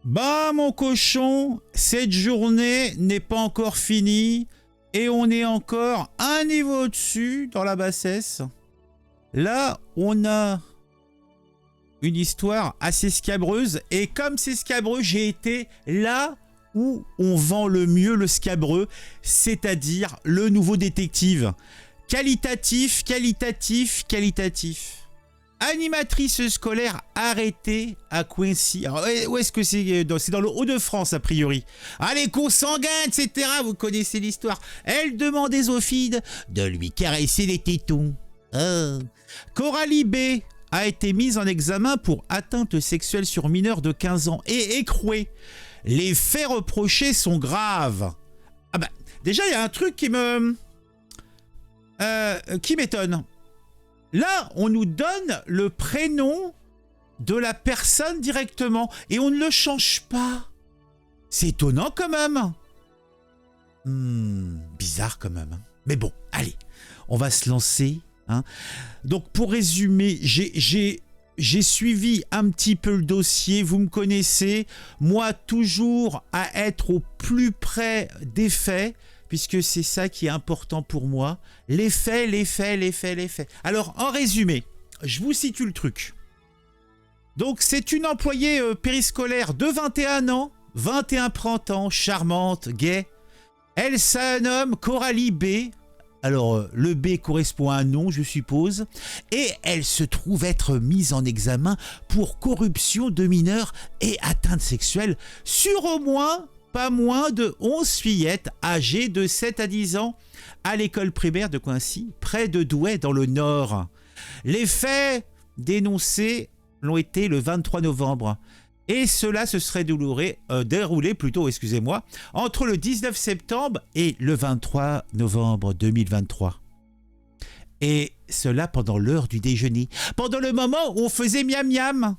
Bah mon cochon, cette journée n'est pas encore finie et on est encore un niveau au-dessus dans la bassesse. Là, on a une histoire assez scabreuse et comme c'est scabreux, j'ai été là où on vend le mieux le scabreux, c'est-à-dire le Nouveau Détective. Qualitatif, qualitatif, qualitatif. Animatrice scolaire arrêtée à Quincy. Alors, où est-ce que c'est? C'est dans le Hauts-de-France, a priori. Ah, les consanguins, etc. Vous connaissez l'histoire. Elle demande aux Zophide de lui caresser les tétons. Ah. Coralie B a été mise en examen pour atteinte sexuelle sur mineur de 15 ans et écrouée. Les faits reprochés sont graves. Ah bah, déjà, il y a un truc qui m'étonne. Là, on nous donne le prénom de la personne directement et on ne le change pas. C'est étonnant quand même. Bizarre quand même. Mais bon, allez, on va se lancer. Hein. Donc pour résumer, j'ai suivi un petit peu le dossier, vous me connaissez. Moi, toujours à être au plus près des faits. Puisque c'est ça qui est important pour moi. Les faits, les faits, les faits, les faits. Alors, en résumé, je vous situe le truc. Donc, c'est une employée périscolaire de 21 ans, 21 printemps, charmante, gaie. Elle se nomme Coralie B. Alors, le B correspond à un nom, je suppose. Et elle se trouve être mise en examen pour corruption de mineurs et atteinte sexuelle sur au moins... pas moins de 11 fillettes âgées de 7 à 10 ans à l'école primaire de Quincy, près de Douai dans le Nord. Les faits dénoncés l'ont été le 23 novembre et cela se serait déroulé entre le 19 septembre et le 23 novembre 2023. Et cela pendant l'heure du déjeuner, pendant le moment où on faisait miam miam.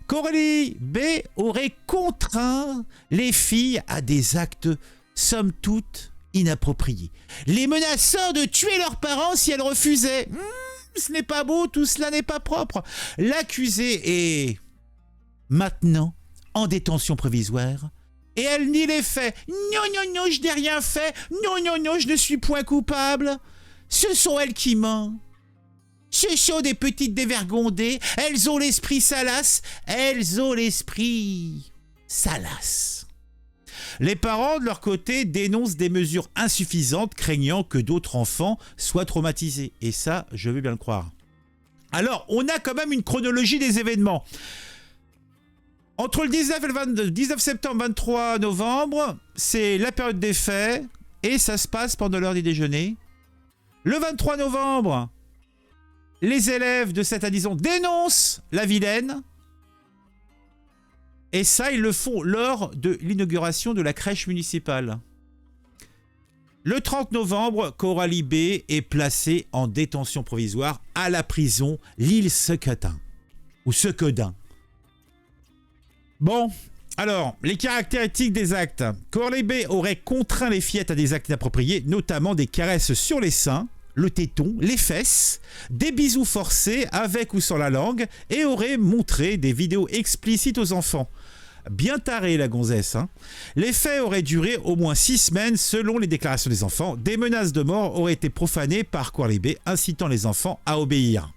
Coralie B aurait contraint les filles à des actes, somme toute, inappropriés, les menaçant de tuer leurs parents si elles refusaient. Ce n'est pas beau, tout cela n'est pas propre. L'accusée est maintenant en détention provisoire et elle nie les faits. Non, non, non, je n'ai rien fait. Non, non, non, je ne suis point coupable. Ce sont elles qui mentent. Ce sont des petites dévergondées, elles ont l'esprit salace, elles ont l'esprit salace. Les parents, de leur côté, dénoncent des mesures insuffisantes, craignant que d'autres enfants soient traumatisés. Et ça, je veux bien le croire. Alors, on a quand même une chronologie des événements. Entre le 19 et le 19 septembre, 23 novembre, c'est la période des faits, et ça se passe pendant l'heure du déjeuner. Le 23 novembre... les élèves de 7 à 10 ans dénoncent la vilaine. Et ça, ils le font lors de l'inauguration de la crèche municipale. Le 30 novembre, Coralie B est placée en détention provisoire à la prison l'île Secudin. Ou Secudin. Bon, alors, les caractéristiques des actes. Coralie B aurait contraint les fillettes à des actes inappropriés, notamment des caresses sur les seins, le téton, les fesses, des bisous forcés avec ou sans la langue et aurait montré des vidéos explicites aux enfants. Bien taré la gonzesse. Hein. Les faits auraient duré au moins 6 semaines selon les déclarations des enfants. Des menaces de mort auraient été profanées par Coralie B incitant les enfants à obéir.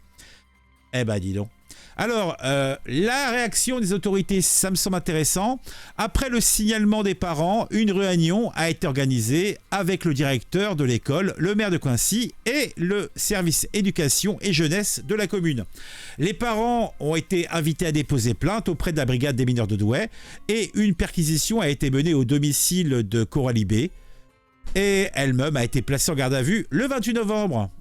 Eh ben dis donc. Alors, la réaction des autorités, ça me semble intéressant. Après le signalement des parents, une réunion a été organisée avec le directeur de l'école, le maire de Quincy et le service éducation et jeunesse de la commune. Les parents ont été invités à déposer plainte auprès de la brigade des mineurs de Douai et une perquisition a été menée au domicile de Coralie B et elle-même a été placée en garde à vue le 28 novembre.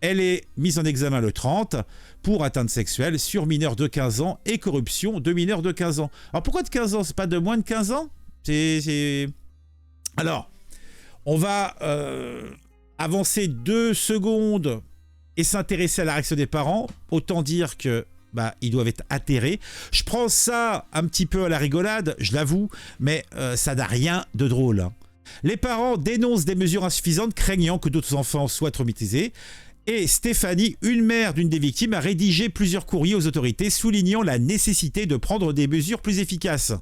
Elle est mise en examen le 30 pour atteinte sexuelle sur mineur de 15 ans et corruption de mineurs de 15 ans. Alors pourquoi de 15 ans? C'est pas de moins de 15 ans? Alors, on va avancer 2 secondes et s'intéresser à la réaction des parents. Autant dire que ils doivent être atterrés. Je prends ça un petit peu à la rigolade, je l'avoue, mais ça n'a rien de drôle. Hein. Les parents dénoncent des mesures insuffisantes, craignant que d'autres enfants soient traumatisés. Et Stéphanie, une mère d'une des victimes, a rédigé plusieurs courriers aux autorités soulignant la nécessité de prendre des mesures plus efficaces.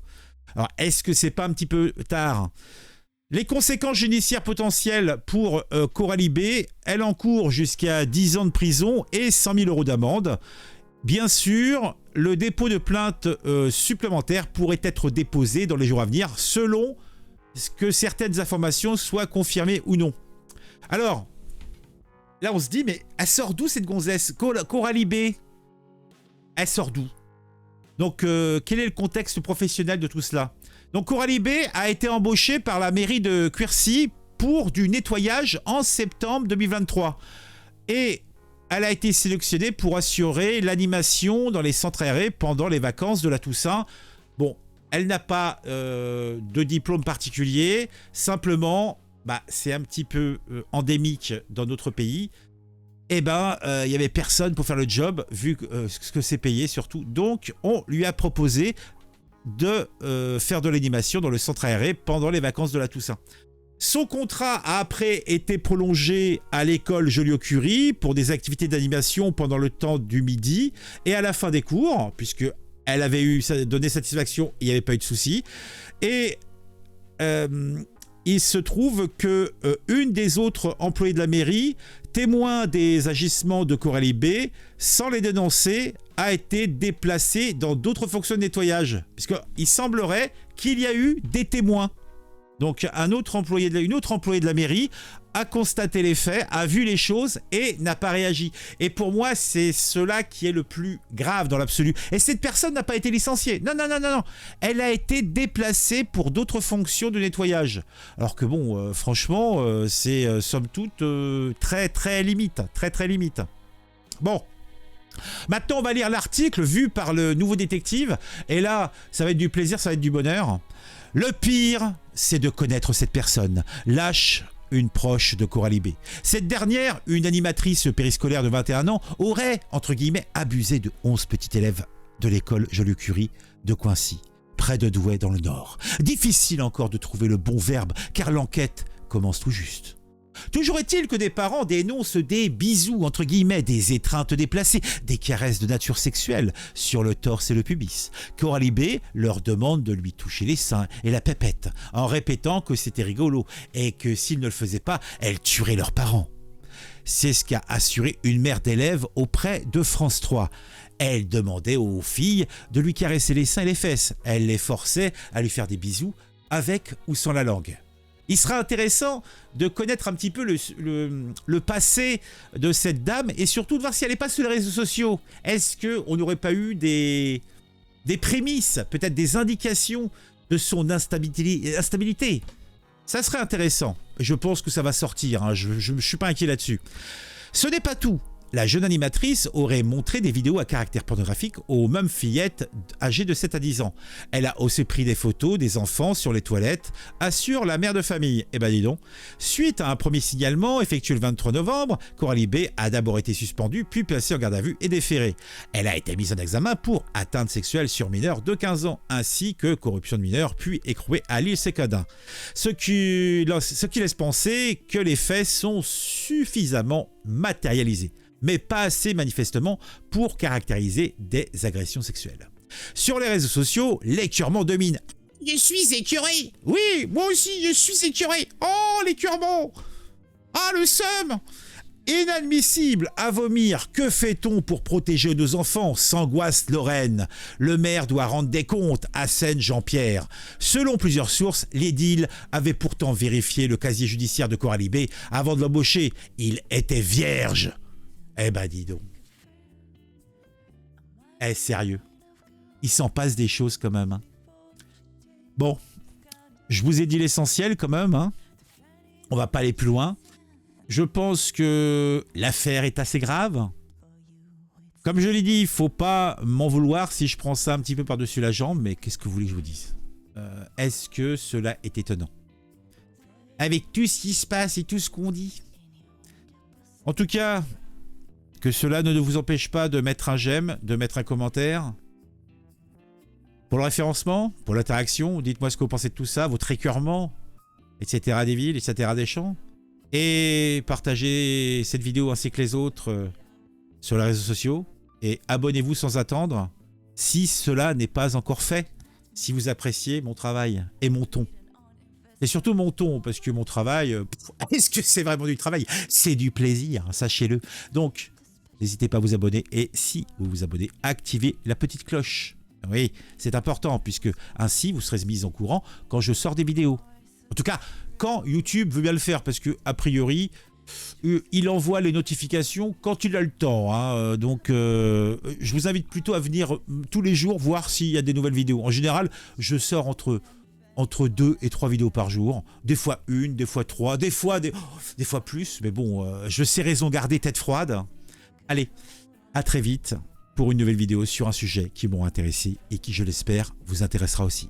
Alors, est-ce que c'est pas un petit peu tard? Les conséquences judiciaires potentielles pour Coralie B, elle encourt jusqu'à 10 ans de prison et 100 000 € d'amende. Bien sûr, le dépôt de plainte supplémentaire pourrait être déposé dans les jours à venir, selon que certaines informations soient confirmées ou non. Alors, là on se dit, mais elle sort d'où cette gonzesse? Coralie B, elle sort d'où? Donc, quel est le contexte professionnel de tout cela? Donc, Coralie B a été embauchée par la mairie de Quercy pour du nettoyage en septembre 2023. Et elle a été sélectionnée pour assurer l'animation dans les centres aérés pendant les vacances de la Toussaint. Bon, elle n'a pas de diplôme particulier, simplement, c'est un petit peu endémique dans notre pays. Eh ben, il n'y avait personne pour faire le job, vu ce que c'est payé surtout. Donc, on lui a proposé de faire de l'animation dans le centre aéré pendant les vacances de la Toussaint. Son contrat a après été prolongé à l'école Joliot-Curie pour des activités d'animation pendant le temps du midi et à la fin des cours, puisque elle avait donné satisfaction, il n'y avait pas eu de souci. Et il se trouve que une des autres employées de la mairie, témoin des agissements de Coralie B, sans les dénoncer, a été déplacée dans d'autres fonctions de nettoyage. Puisqu'il semblerait qu'il y a eu des témoins. Donc une autre employée de la mairie a constaté les faits, a vu les choses et n'a pas réagi. Et pour moi, c'est cela qui est le plus grave dans l'absolu. Et cette personne n'a pas été licenciée. Non. Elle a été déplacée pour d'autres fonctions de nettoyage. Alors que bon, franchement, c'est somme toute très très limite. Très très limite. Bon. Maintenant, on va lire l'article vu par le nouveau détective. Et là, ça va être du plaisir, ça va être du bonheur. Le pire, c'est de connaître cette personne. Lâche une proche de Coralie B. Cette dernière, une animatrice périscolaire de 21 ans, aurait, entre guillemets, abusé de 11 petits élèves de l'école Joliot-Curie de Coincy, près de Douai dans le Nord. Difficile encore de trouver le bon verbe, car l'enquête commence tout juste. Toujours est-il que des parents dénoncent des bisous, entre guillemets, des étreintes déplacées, des caresses de nature sexuelle sur le torse et le pubis. Coralie B leur demande de lui toucher les seins et la pépette, en répétant que c'était rigolo et que s'ils ne le faisaient pas, elle tuerait leurs parents. C'est ce qu'a assuré une mère d'élève auprès de France 3. Elle demandait aux filles de lui caresser les seins et les fesses. Elle les forçait à lui faire des bisous avec ou sans la langue. Il sera intéressant de connaître un petit peu le passé de cette dame et surtout de voir si elle n'est pas sur les réseaux sociaux. Est-ce qu'on n'aurait pas eu des prémices, peut-être des indications de son instabilité? Ça serait intéressant. Je pense que ça va sortir, hein. Je ne suis pas inquiet là-dessus. Ce n'est pas tout. La jeune animatrice aurait montré des vidéos à caractère pornographique aux mêmes fillettes âgées de 7 à 10 ans. Elle a aussi pris des photos des enfants sur les toilettes, assure la mère de famille. Eh ben dis donc. Suite à un premier signalement effectué le 23 novembre, Coralie B a d'abord été suspendue, puis placée en garde à vue et déférée. Elle a été mise en examen pour atteinte sexuelle sur mineur de 15 ans, ainsi que corruption de mineur, puis écrouée à l'île Sécadin. Ce qui laisse penser que les faits sont suffisamment matérialisés, mais pas assez manifestement pour caractériser des agressions sexuelles. Sur les réseaux sociaux, l'écœurement domine. Je suis écœuré. Oui, moi aussi, je suis écœuré. Oh, l'écœurement. Ah, le seum. Inadmissible à vomir. Que fait-on pour protéger nos enfants? S'angoisse Lorraine. Le maire doit rendre des comptes, assène Jean-Pierre. Selon plusieurs sources, l'édile avait pourtant vérifié le casier judiciaire de Coralie B avant de l'embaucher. Il était vierge. Eh ben dis donc. Eh sérieux. Il s'en passe des choses quand même. Hein. Bon. Je vous ai dit l'essentiel quand même. Hein. On va pas aller plus loin. Je pense que l'affaire est assez grave. Comme je l'ai dit, il ne faut pas m'en vouloir si je prends ça un petit peu par-dessus la jambe. Mais qu'est-ce que vous voulez que je vous dise? Est-ce que cela est étonnant? Avec tout ce qui se passe et tout ce qu'on dit. En tout cas... que cela ne vous empêche pas de mettre un j'aime, de mettre un commentaire. Pour le référencement, pour l'interaction, dites-moi ce que vous pensez de tout ça, votre écœurement, etc. des villes, etc. des champs. Et partagez cette vidéo ainsi que les autres sur les réseaux sociaux. Et abonnez-vous sans attendre si cela n'est pas encore fait. si vous appréciez mon travail et mon ton. Et surtout mon ton, parce que mon travail, est-ce que c'est vraiment du travail? C'est du plaisir, sachez-le. Donc, n'hésitez pas à vous abonner. Et si vous vous abonnez, activez la petite cloche. Oui, c'est important, puisque ainsi, vous serez mis au courant quand je sors des vidéos. En tout cas, quand YouTube veut bien le faire, parce que a priori, il envoie les notifications quand il a le temps. Hein. Donc, je vous invite plutôt à venir tous les jours voir s'il y a des nouvelles vidéos. En général, je sors entre 2 et 3 vidéos par jour. Des fois 1, des fois 3, des fois plus. Mais bon, je sais raison garder tête froide. Allez, à très vite pour une nouvelle vidéo sur un sujet qui m'ont intéressé et qui, je l'espère, vous intéressera aussi.